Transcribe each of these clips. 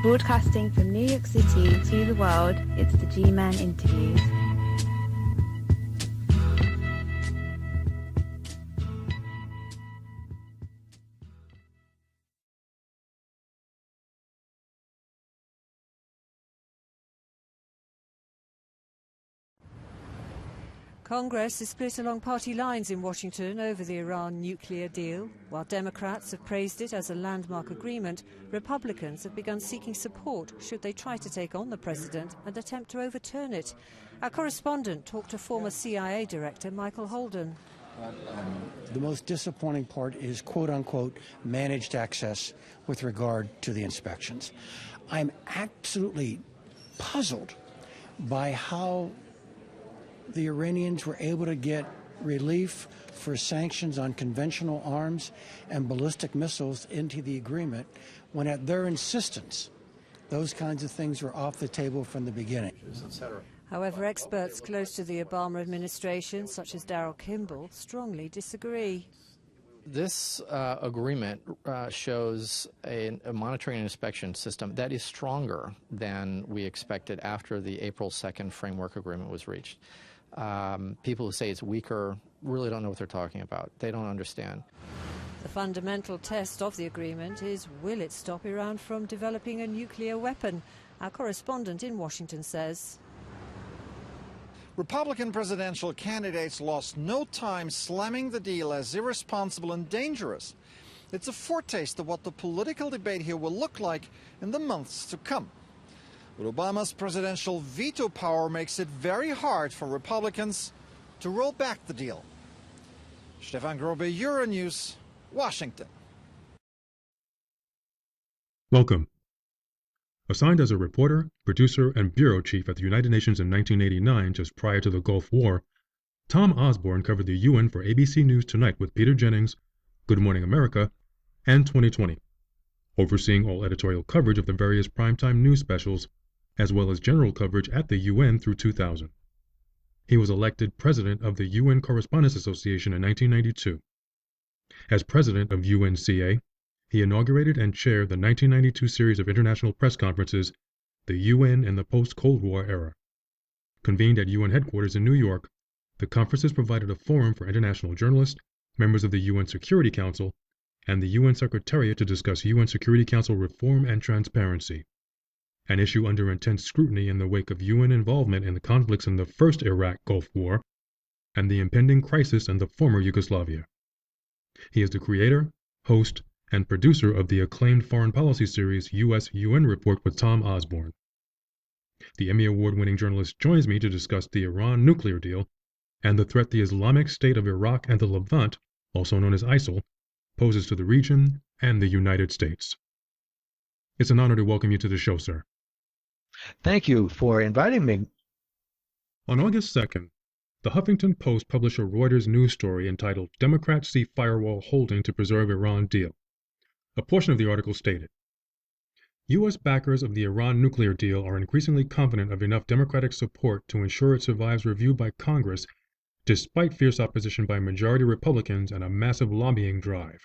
Broadcasting from New York City to the world, it's the G-Man Interviews. Congress is split along party lines in Washington over the Iran nuclear deal. While Democrats have praised it as a landmark agreement, Republicans have begun seeking support should they try to take on the president and attempt to overturn it. Our correspondent talked to former CIA Director Michael Holden. The most disappointing part is quote-unquote managed access with regard to the inspections. I'm absolutely puzzled by how the Iranians were able to get relief for sanctions on conventional arms and ballistic missiles into the agreement when at their insistence those kinds of things were off the table from the beginning. However, experts close to the Obama administration, such as Darrell Kimball, strongly disagree. This agreement shows a monitoring and inspection system that is stronger than we expected after the April 2nd framework agreement was reached. People who say it's weaker really don't know what they're talking about. They don't understand. The fundamental test of the agreement is, will it stop Iran from developing a nuclear weapon? Our correspondent in Washington says. Republican presidential candidates lost no time slamming the deal as irresponsible and dangerous. It's a foretaste of what the political debate here will look like in the months to come. But Obama's presidential veto power makes it very hard for Republicans to roll back the deal. Stefan Grobe, Euronews, Washington. Welcome. Assigned as a reporter, producer, and bureau chief at the United Nations in 1989, just prior to the Gulf War, Tom Osborne covered the UN for ABC News Tonight with Peter Jennings, Good Morning America, and 2020, overseeing all editorial coverage of the various primetime news specials, as well as general coverage at the UN through 2000. He was elected president of the UN Correspondents Association in 1992. As president of UNCA, he inaugurated and chaired the 1992 series of international press conferences, the UN in the post-Cold War era. Convened at UN headquarters in New York, the conferences provided a forum for international journalists, members of the UN Security Council, and the UN Secretariat to discuss UN Security Council reform and transparency, an issue under intense scrutiny in the wake of UN involvement in the conflicts in the first Iraq Gulf War and the impending crisis in the former Yugoslavia. He is the creator, host, and producer of the acclaimed foreign policy series U.S. UN Report with Tom Osborne. The Emmy Award-winning journalist joins me to discuss the Iran nuclear deal and the threat the Islamic State of Iraq and the Levant, also known as ISIL, poses to the region and the United States. It's an honor to welcome you to the show, sir. Thank you for inviting me. On August 2nd, the Huffington Post published a Reuters news story entitled "Democrats See Firewall Holding to Preserve Iran Deal." A portion of the article stated, U.S. backers of the Iran nuclear deal are increasingly confident of enough Democratic support to ensure it survives review by Congress, despite fierce opposition by majority Republicans and a massive lobbying drive.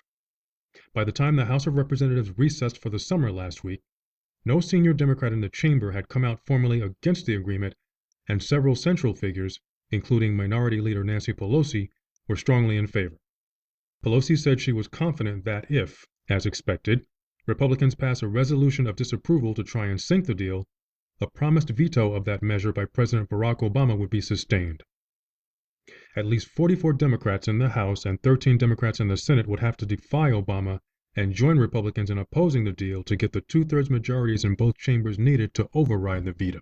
By the time the House of Representatives recessed for the summer last week, no senior Democrat in the chamber had come out formally against the agreement, and several central figures, including Minority Leader Nancy Pelosi, were strongly in favor. Pelosi said she was confident that if, as expected, Republicans pass a resolution of disapproval to try and sink the deal, a promised veto of that measure by President Barack Obama would be sustained. At least 44 Democrats in the House and 13 Democrats in the Senate would have to defy Obama and join Republicans in opposing the deal to get the two-thirds majorities in both chambers needed to override the veto.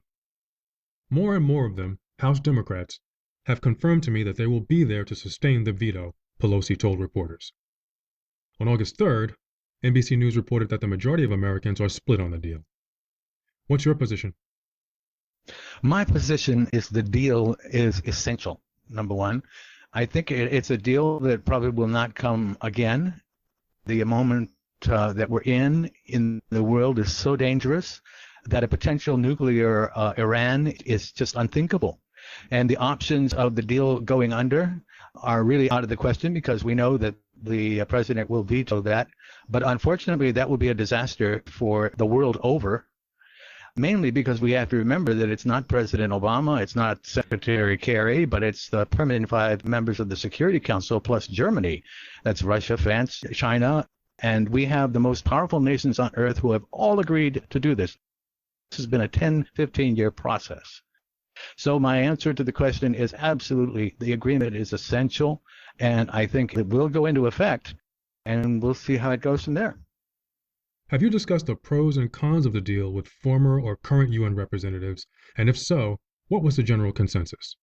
More and more of them, House Democrats, have confirmed to me that they will be there to sustain the veto, Pelosi told reporters. On August 3rd, NBC News reported that the majority of Americans are split on the deal. What's your position? My position is the deal is essential, number one. I think it's a deal that probably will not come again. The moment that we're in the world is so dangerous that a potential nuclear Iran is just unthinkable. And the options of the deal going under are really out of the question because we know that the president will veto that. But unfortunately, that will be a disaster for the world over. mainly because we have to remember that it's not President Obama, it's not Secretary Kerry, but it's the permanent 5 members of the Security Council plus Germany. That's Russia, France, China, and we have the most powerful nations on earth who have all agreed to do this. This has been a 10, 15-year process. So my answer to the question is absolutely, the agreement is essential, and I think it will go into effect, and we'll see how it goes from there. Have you discussed the pros and cons of the deal with former or current UN representatives? And if so, what was the general consensus?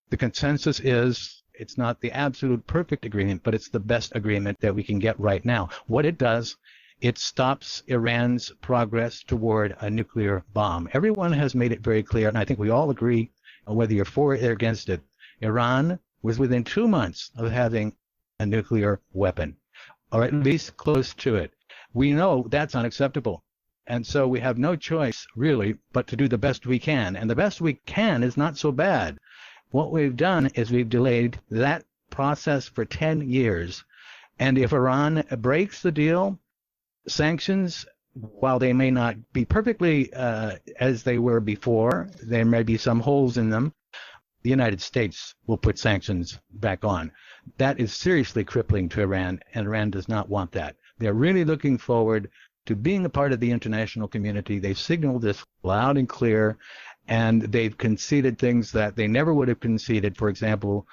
The consensus is it's not the absolute perfect agreement, but it's the best agreement that we can get right now. What it does, it stops Iran's progress toward a nuclear bomb. Everyone has made it very clear, and I think we all agree, whether you're for it or against it, Iran was within 2 months of having a nuclear weapon, or at least close to it. We know that's unacceptable. And so we have no choice, really, but to do the best we can. And the best we can is not so bad. What we've done is we've delayed that process for 10 years. And if Iran breaks the deal, sanctions, while they may not be perfectly as they were before, there may be some holes in them, the United States will put sanctions back on. That is seriously crippling to Iran, and Iran does not want that. They're really looking forward to being a part of the international community. They've signaled this loud and clear, and they've conceded things that they never would have conceded. For example,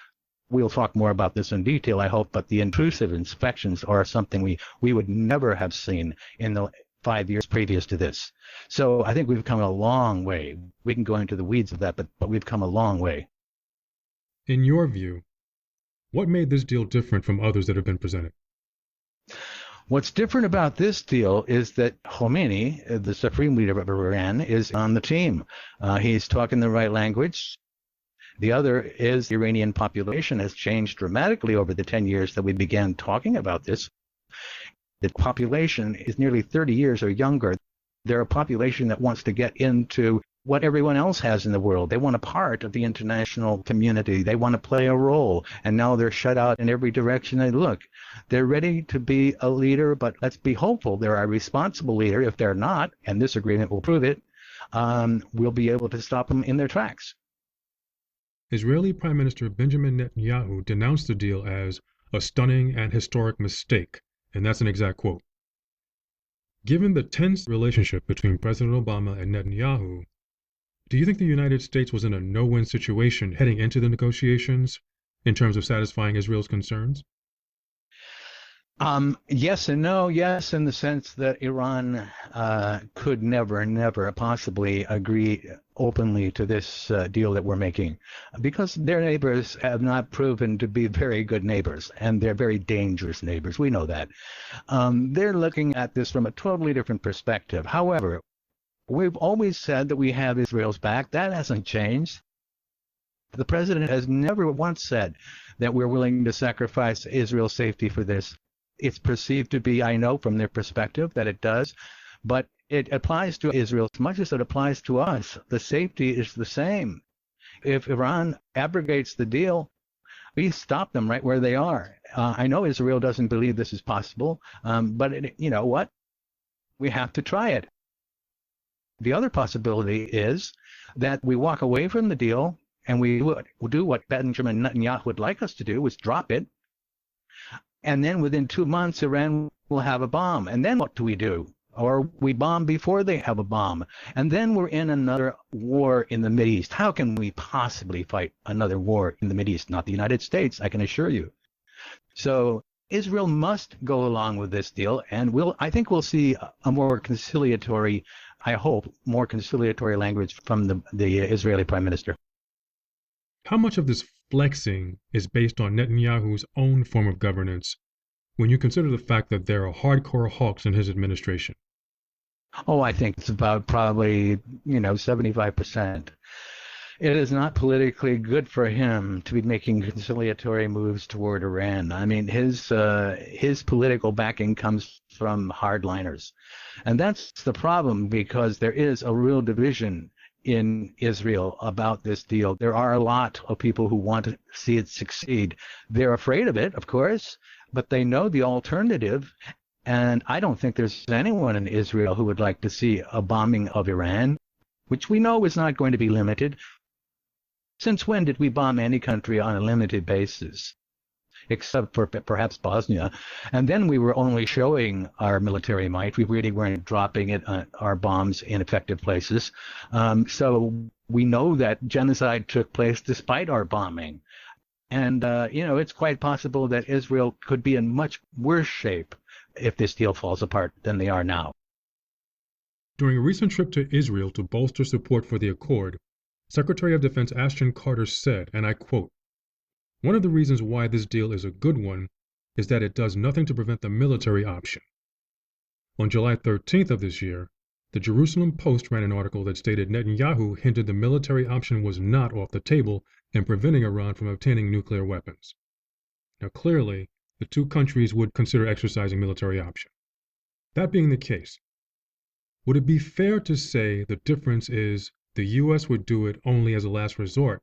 we'll talk more about this in detail, I hope, but the intrusive inspections are something we would never have seen in the 5 years previous to this. So I think we've come a long way. We can go into the weeds of that, but we've come a long way. In your view, what made this deal different from others that have been presented? What's different about this deal is that Khomeini, the supreme leader of Iran, is on the team. He's talking the right language. The other is the Iranian population has changed dramatically over the 10 years that we began talking about this. The population is nearly 30 years or younger. They're a population that wants to get into what everyone else has in the world. They want a part of the international community. They want to play a role. And now they're shut out in every direction they look. They're ready to be a leader, but let's be hopeful they're a responsible leader. If they're not, and this agreement will prove it, we'll be able to stop them in their tracks. Israeli Prime Minister Benjamin Netanyahu denounced the deal as a stunning and historic mistake, and that's an exact quote. Given the tense relationship between President Obama and Netanyahu, do you think the United States was in a no-win situation heading into the negotiations in terms of satisfying Israel's concerns? Yes and no. Yes, in the sense that Iran could never possibly agree openly to this deal that we're making, because their neighbors have not proven to be very good neighbors, and they're very dangerous neighbors. We know that. They're looking at this from a totally different perspective. However, we've always said that we have Israel's back. That hasn't changed. The president has never once said that we're willing to sacrifice Israel's safety for this. It's perceived to be, I know from their perspective, that it does, but it applies to Israel as much as it applies to us. The safety is the same. If Iran abrogates the deal, we stop them right where they are. I know Israel doesn't believe this is possible, but you know what? We have to try it. The other possibility is that we walk away from the deal and we do what Benjamin Netanyahu would like us to do, is drop it. And then within 2 months, Iran will have a bomb. And then what do we do? Or we bomb before they have a bomb. And then we're in another war in the Mideast. How can we possibly fight another war in the Mideast? Not the United States, I can assure you. So Israel must go along with this deal. And I think we'll see a more conciliatory, I hope, more conciliatory language from the Israeli Prime Minister. How much of this flexing is based on Netanyahu's own form of governance when you consider the fact that there are hardcore hawks in his administration? Oh, I think it's about probably, 75%. It is not politically good for him to be making conciliatory moves toward Iran. I mean, his political backing comes from hardliners. And that's the problem, because there is a real division in Israel about this deal. There are a lot of people who want to see it succeed. They're afraid of it, of course, but they know the alternative. And I don't think there's anyone in Israel who would like to see a bombing of Iran, which we know is not going to be limited. Since when did we bomb any country on a limited basis? Except for perhaps Bosnia. And then we were only showing our military might. We really weren't dropping our bombs in effective places. So we know that genocide took place despite our bombing. And, it's quite possible that Israel could be in much worse shape if this deal falls apart than they are now. During a recent trip to Israel to bolster support for the accord, Secretary of Defense Ashton Carter said, and I quote, "One of the reasons why this deal is a good one is that it does nothing to prevent the military option." On July 13th of this year, the Jerusalem Post ran an article that stated Netanyahu hinted the military option was not off the table in preventing Iran from obtaining nuclear weapons. Now clearly, the two countries would consider exercising military option. That being the case, would it be fair to say the difference is the U.S. would do it only as a last resort,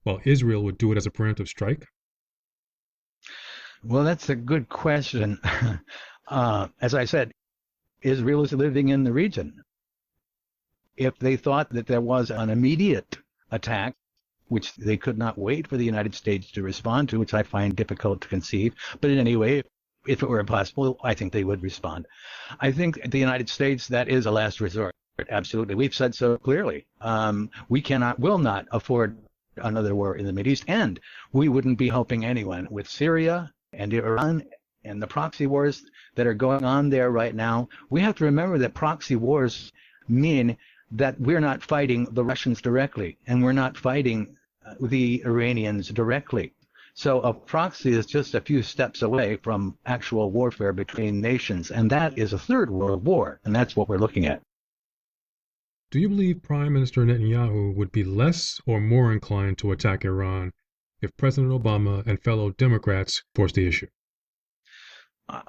while Israel would do it as a preemptive strike? Well, that's a good question. As I said, Israel is living in the region. If they thought that there was an immediate attack, which they could not wait for the United States to respond to, which I find difficult to conceive, but in any way, if it were impossible, I think they would respond. I think the United States, that is a last resort. Absolutely. We've said so clearly. We will not afford another war in the Mideast, and we wouldn't be helping anyone with Syria and Iran and the proxy wars that are going on there right now. We have to remember that proxy wars mean that we're not fighting the Russians directly, and we're not fighting the Iranians directly. So a proxy is just a few steps away from actual warfare between nations, and that is a third world war, and that's what we're looking at. Do you believe Prime Minister Netanyahu would be less or more inclined to attack Iran if President Obama and fellow Democrats forced the issue?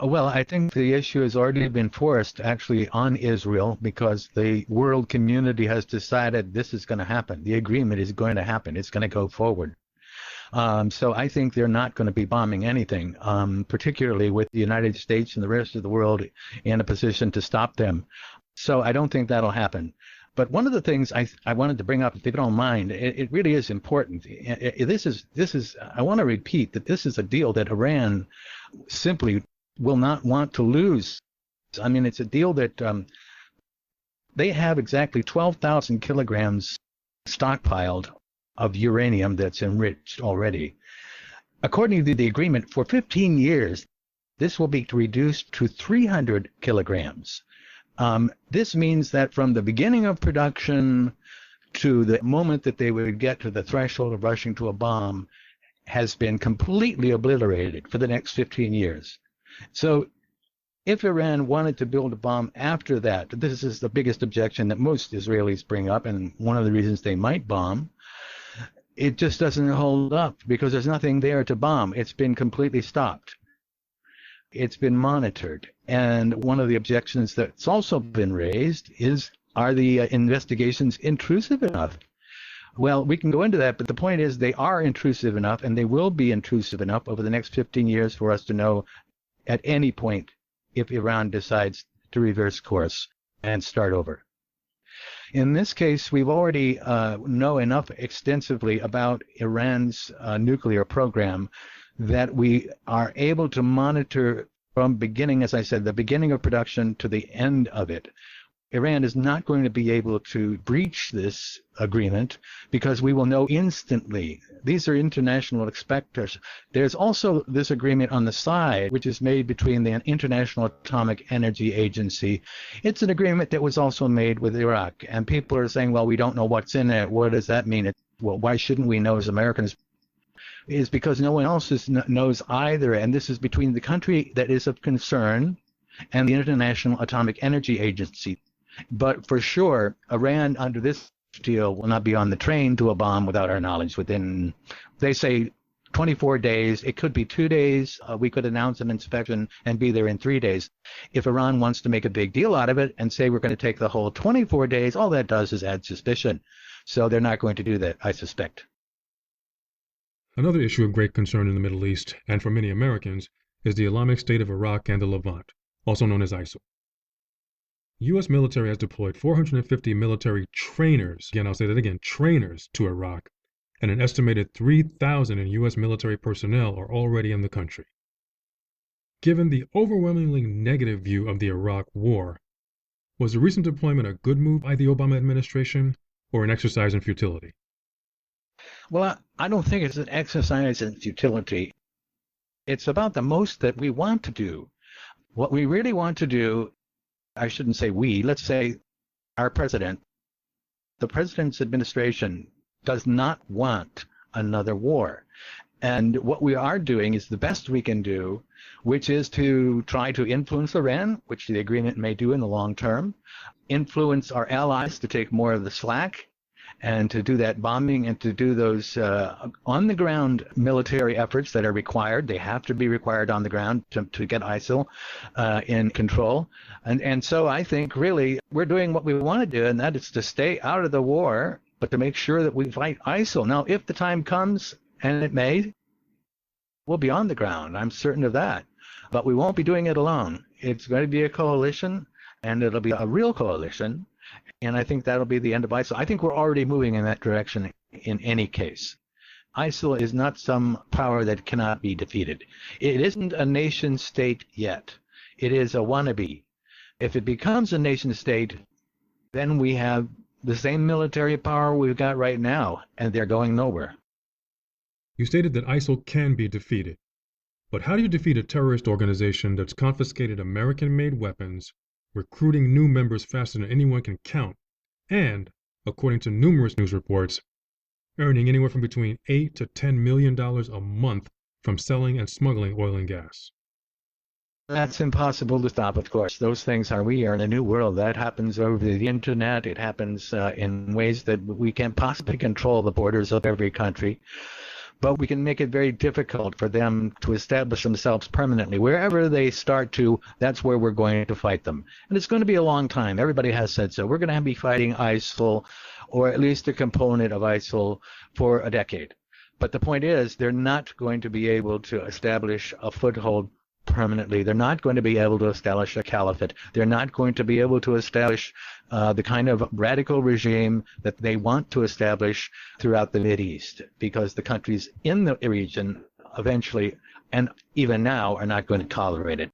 Well, I think the issue has already been forced actually on Israel because the world community has decided this is going to happen. The agreement is going to happen. It's going to go forward. So I think they're not going to be bombing anything, particularly with the United States and the rest of the world in a position to stop them. So I don't think that'll happen. But one of the things I wanted to bring up, if you don't mind, it really is important. This is I want to repeat that this is a deal that Iran simply will not want to lose. I mean, it's a deal that they have exactly 12,000 kilograms stockpiled of uranium that's enriched already. According to the agreement, for 15 years, this will be reduced to 300 kilograms. This means that from the beginning of production to the moment that they would get to the threshold of rushing to a bomb has been completely obliterated for the next 15 years. So if Iran wanted to build a bomb after that, this is the biggest objection that most Israelis bring up, and one of the reasons they might bomb, it just doesn't hold up because there's nothing there to bomb. It's been completely stopped. It's been monitored. And one of the objections that's also been raised is, are the investigations intrusive enough? Well, we can go into that, but the point is they are intrusive enough, and they will be intrusive enough over the next 15 years for us to know at any point if Iran decides to reverse course and start over. In this case, we've already know enough extensively about Iran's nuclear program that we are able to monitor from beginning, as I said, the beginning of production to the end of it. Iran is not going to be able to breach this agreement because we will know instantly. These are international expectors. There's also this agreement on the side, which is made between the International Atomic Energy Agency. It's an agreement that was also made with Iraq. And people are saying, well, we don't know what's in it. What does that mean? Well, why shouldn't we know as Americans? Is because no one else knows either. And this is between the country that is of concern and the International Atomic Energy Agency. But for sure, Iran under this deal will not be on the train to a bomb without our knowledge within, they say, 24 days. It could be 2 days. We could announce an inspection and be there in 3 days. If Iran wants to make a big deal out of it and say we're going to take the whole 24 days, all that does is add suspicion. So they're not going to do that, I suspect. Another issue of great concern in the Middle East, and for many Americans, is the Islamic State of Iraq and the Levant. also known as ISIL. U.S. military has deployed 450 military trainers, again, I'll say that again, trainers to Iraq, and an estimated 3,000 in U.S. military personnel are already in the country. Given the overwhelmingly negative view of the Iraq War, was the recent deployment a good move by the Obama administration or an exercise in futility? Well, I don't think it's an exercise in futility. It's about the most that we want to do. What we really want to do, I shouldn't say we, let's say our president, the president's administration does not want another war. And what we are doing is the best we can do, which is to try to influence Iran, which the agreement may do in the long term, influence our allies to take more of the slack, and to do that bombing and to do those on-the-ground military efforts that are required. They have to be required on the ground to get ISIL in control. And so I think really we're doing what we want to do, and that is to stay out of the war, but to make sure that we fight ISIL. Now, if the time comes, and it may, we'll be on the ground. I'm certain of that. But we won't be doing it alone. It's going to be a coalition, and it'll be a real coalition. And I think that'll be the end of ISIL. I think we're already moving in that direction in any case. ISIL is not some power that cannot be defeated. It isn't a nation state yet. It is a wannabe. If it becomes a nation state, then we have the same military power we've got right now, and they're going nowhere. You stated that ISIL can be defeated. But how do you defeat a terrorist organization that's confiscated American-made weapons, recruiting new members faster than anyone can count, and, according to numerous news reports, earning anywhere from between $8 to $10 million a month from selling and smuggling oil and gas? That's impossible to stop, of course. Those things we are in a new world. That happens over the internet. It happens in ways that we can't possibly control the borders of every country. But we can make it very difficult for them to establish themselves permanently. Wherever they start to, that's where we're going to fight them. And it's going to be a long time. Everybody has said so. We're going to be fighting ISIL, or at least a component of ISIL, for a decade. But the point is, they're not going to be able to establish a foothold permanently. They're not going to be able to establish a caliphate. They're not going to be able to establish the kind of radical regime that they want to establish throughout the Mideast, because the countries in the region eventually, and even now, are not going to tolerate it.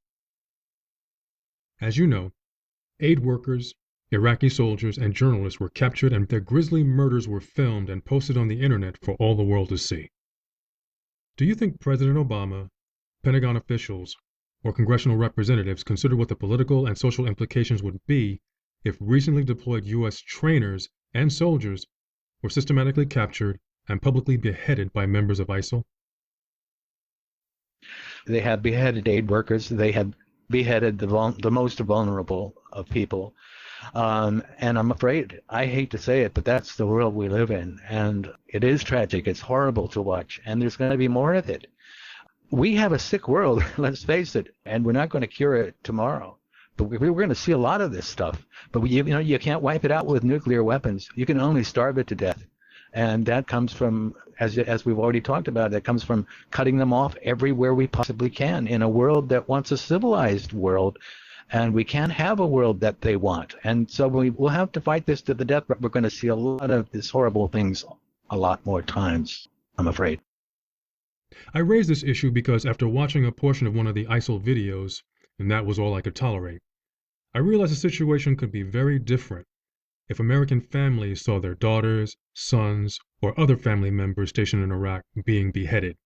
As you know, aid workers, Iraqi soldiers, and journalists were captured, and their grisly murders were filmed and posted on the internet for all the world to see. Do you think President Obama, Pentagon officials, or congressional representatives consider what the political and social implications would be if recently deployed U.S. trainers and soldiers were systematically captured and publicly beheaded by members of ISIL? They have beheaded aid workers. They have beheaded the most vulnerable of people. And I'm afraid, I hate to say it, but that's the world we live in. And it is tragic. It's horrible to watch. And there's going to be more of it. We have a sick world, let's face it, and we're not going to cure it tomorrow. But we're going to see a lot of this stuff. But you can't wipe it out with nuclear weapons. You can only starve it to death. And that comes from, as we've already talked about, that comes from cutting them off everywhere we possibly can in a world that wants a civilized world. And we can't have a world that they want. And so we'll have to fight this to the death, but we're going to see a lot of these horrible things a lot more times, I'm afraid. I raise this issue because after watching a portion of one of the ISIL videos, and that was all I could tolerate, I realized the situation could be very different if American families saw their daughters, sons, or other family members stationed in Iraq being beheaded.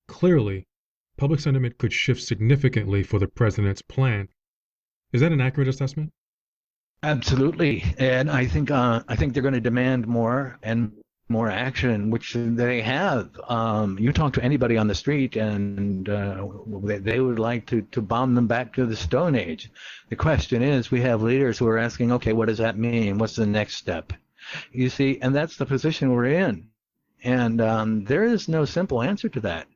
Clearly, public sentiment could shift significantly for the president's plan. Is that an accurate assessment? Absolutely, and I think they're going to demand more and more action, which they have. You talk to anybody on the street, and they would like to bomb them back to the Stone Age. The question is, we have leaders who are asking, okay, what does that mean? What's the next step? You see, and that's the position we're in. And there is no simple answer to that.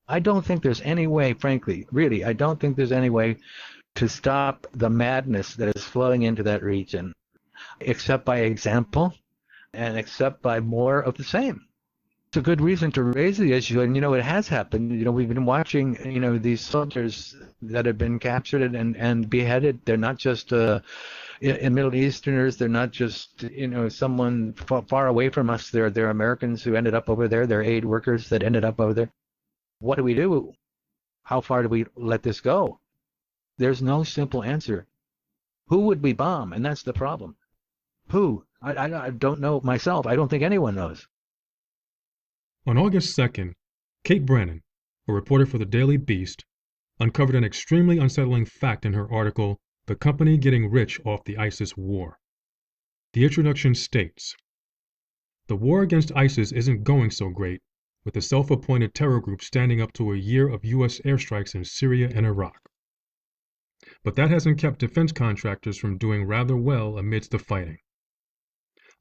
I don't think there's any way, frankly, really, I don't think there's any way to stop the madness that is flowing into that region, except by example, and except by more of the same. it's a good reason to raise the issue. And, it has happened. We've been watching, these soldiers that have been captured and beheaded. They're not just in Middle Easterners. They're not just, someone far away from us. They're Americans who ended up over there. They're aid workers that ended up over there. What do we do? How far do we let this go? There's no simple answer. Who would we bomb? And that's the problem. Who? I don't know myself. I don't think anyone knows. On August 2nd, Kate Brannon, a reporter for the Daily Beast, uncovered an extremely unsettling fact in her article, The Company Getting Rich Off the ISIS War. The introduction states, "The war against ISIS isn't going so great, with the self-appointed terror group standing up to a year of U.S. airstrikes in Syria and Iraq. But that hasn't kept defense contractors from doing rather well amidst the fighting.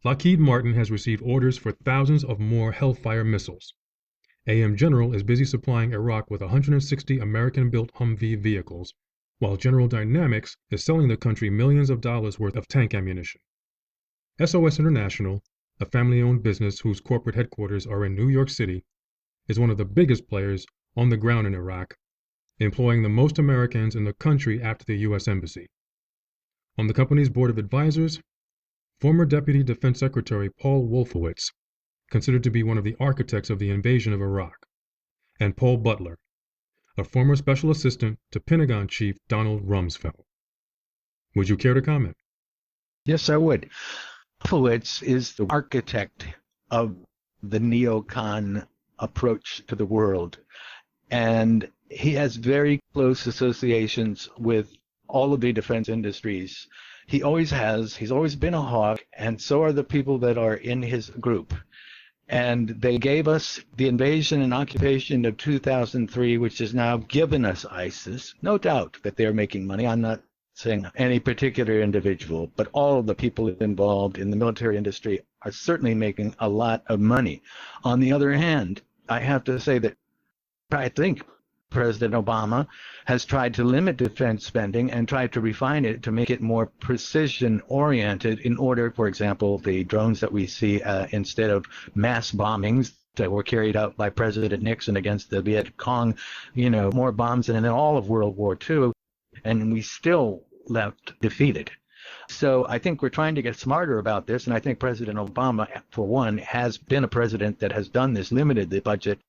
Lockheed Martin has received orders for thousands of more Hellfire missiles. AM General is busy supplying Iraq with 160 American-built Humvee vehicles, while General Dynamics is selling the country millions of dollars worth of tank ammunition. SOS International, a family-owned business whose corporate headquarters are in New York City, is one of the biggest players on the ground in Iraq, employing the most Americans in the country after the U.S. Embassy. On the company's board of advisors, former Deputy Defense Secretary Paul Wolfowitz, considered to be one of the architects of the invasion of Iraq, and Paul Butler, a former special assistant to Pentagon Chief Donald Rumsfeld. Would you care to comment? Yes, I would. Wolfowitz is the architect of the neocon approach to the world, and he has very close associations with all of the defense industries. He always has. He's always been a hawk, and so are the people that are in his group. And they gave us the invasion and occupation of 2003, which has now given us ISIS. No doubt that they're making money. I'm not saying any particular individual, but all of the people involved in the military industry are certainly making a lot of money. On the other hand, I have to say that I think President Obama has tried to limit defense spending and tried to refine it to make it more precision-oriented in order, for example, the drones that we see instead of mass bombings that were carried out by President Nixon against the Viet Cong, more bombs than in all of World War II, and we still left defeated. So I think we're trying to get smarter about this, and I think President Obama, for one, has been a president that has done this, limited the budget,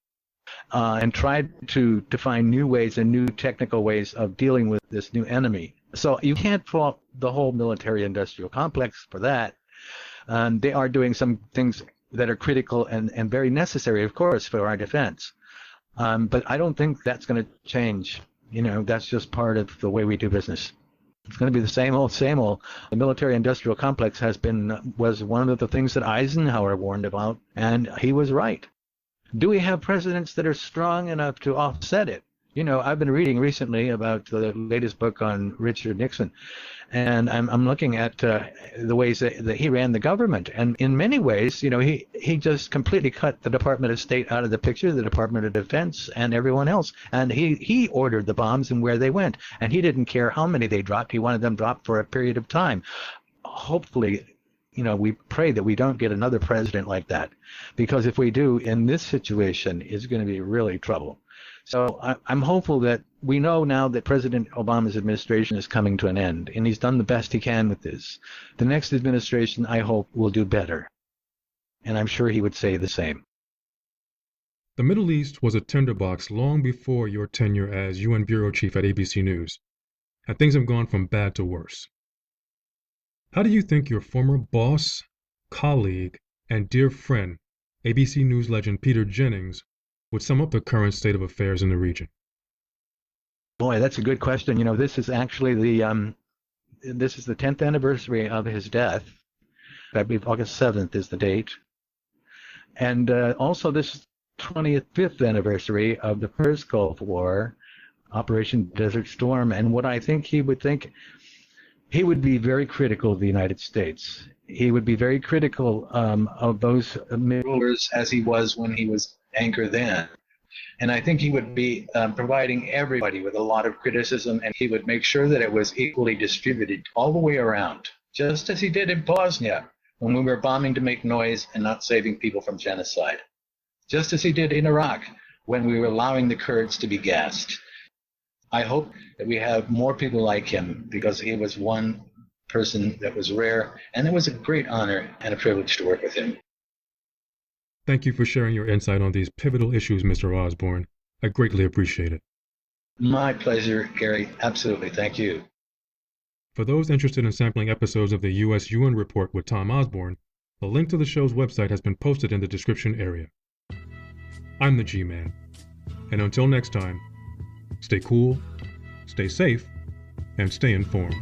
and tried to find new ways and new technical ways of dealing with this new enemy. So you can't fault the whole military-industrial complex for that. They are doing some things that are critical and very necessary, of course, for our defense. But I don't think that's going to change. That's just part of the way we do business. It's going to be the same old, same old. The military-industrial complex was one of the things that Eisenhower warned about, and he was right. Do we have presidents that are strong enough to offset it? I've been reading recently about the latest book on Richard Nixon, and I'm looking at the ways that he ran the government. And in many ways, he just completely cut the Department of State out of the picture, the Department of Defense, and everyone else. And he ordered the bombs and where they went. And he didn't care how many they dropped. He wanted them dropped for a period of time. Hopefully, we pray that we don't get another president like that, because if we do, in this situation, it's going to be really trouble. So I'm hopeful that we know now that President Obama's administration is coming to an end, and he's done the best he can with this. The next administration, I hope, will do better, and I'm sure he would say the same. The Middle East was a tinderbox long before your tenure as UN Bureau Chief at ABC News, and things have gone from bad to worse. How do you think your former boss, colleague, and dear friend, ABC News legend Peter Jennings, would sum up the current state of affairs in the region? Boy, that's a good question. This is actually the 10th anniversary of his death. I believe August 7th is the date. And also this 25th anniversary of the first Gulf War, Operation Desert Storm. And what I think he would think, he would be very critical of the United States. He would be very critical of those rulers as he was when he was anchor then. And I think he would be providing everybody with a lot of criticism, and he would make sure that it was equally distributed all the way around, just as he did in Bosnia when we were bombing to make noise and not saving people from genocide. just as he did in Iraq when we were allowing the Kurds to be gassed. I hope that we have more people like him, because he was one person that was rare, and it was a great honor and a privilege to work with him. Thank you for sharing your insight on these pivotal issues, Mr. Osborne. I greatly appreciate it. My pleasure, Gary. Absolutely. Thank you. For those interested in sampling episodes of the U.S. UN Report with Tom Osborne, a link to the show's website has been posted in the description area. I'm the G-Man, and until next time, stay cool, stay safe, and stay informed.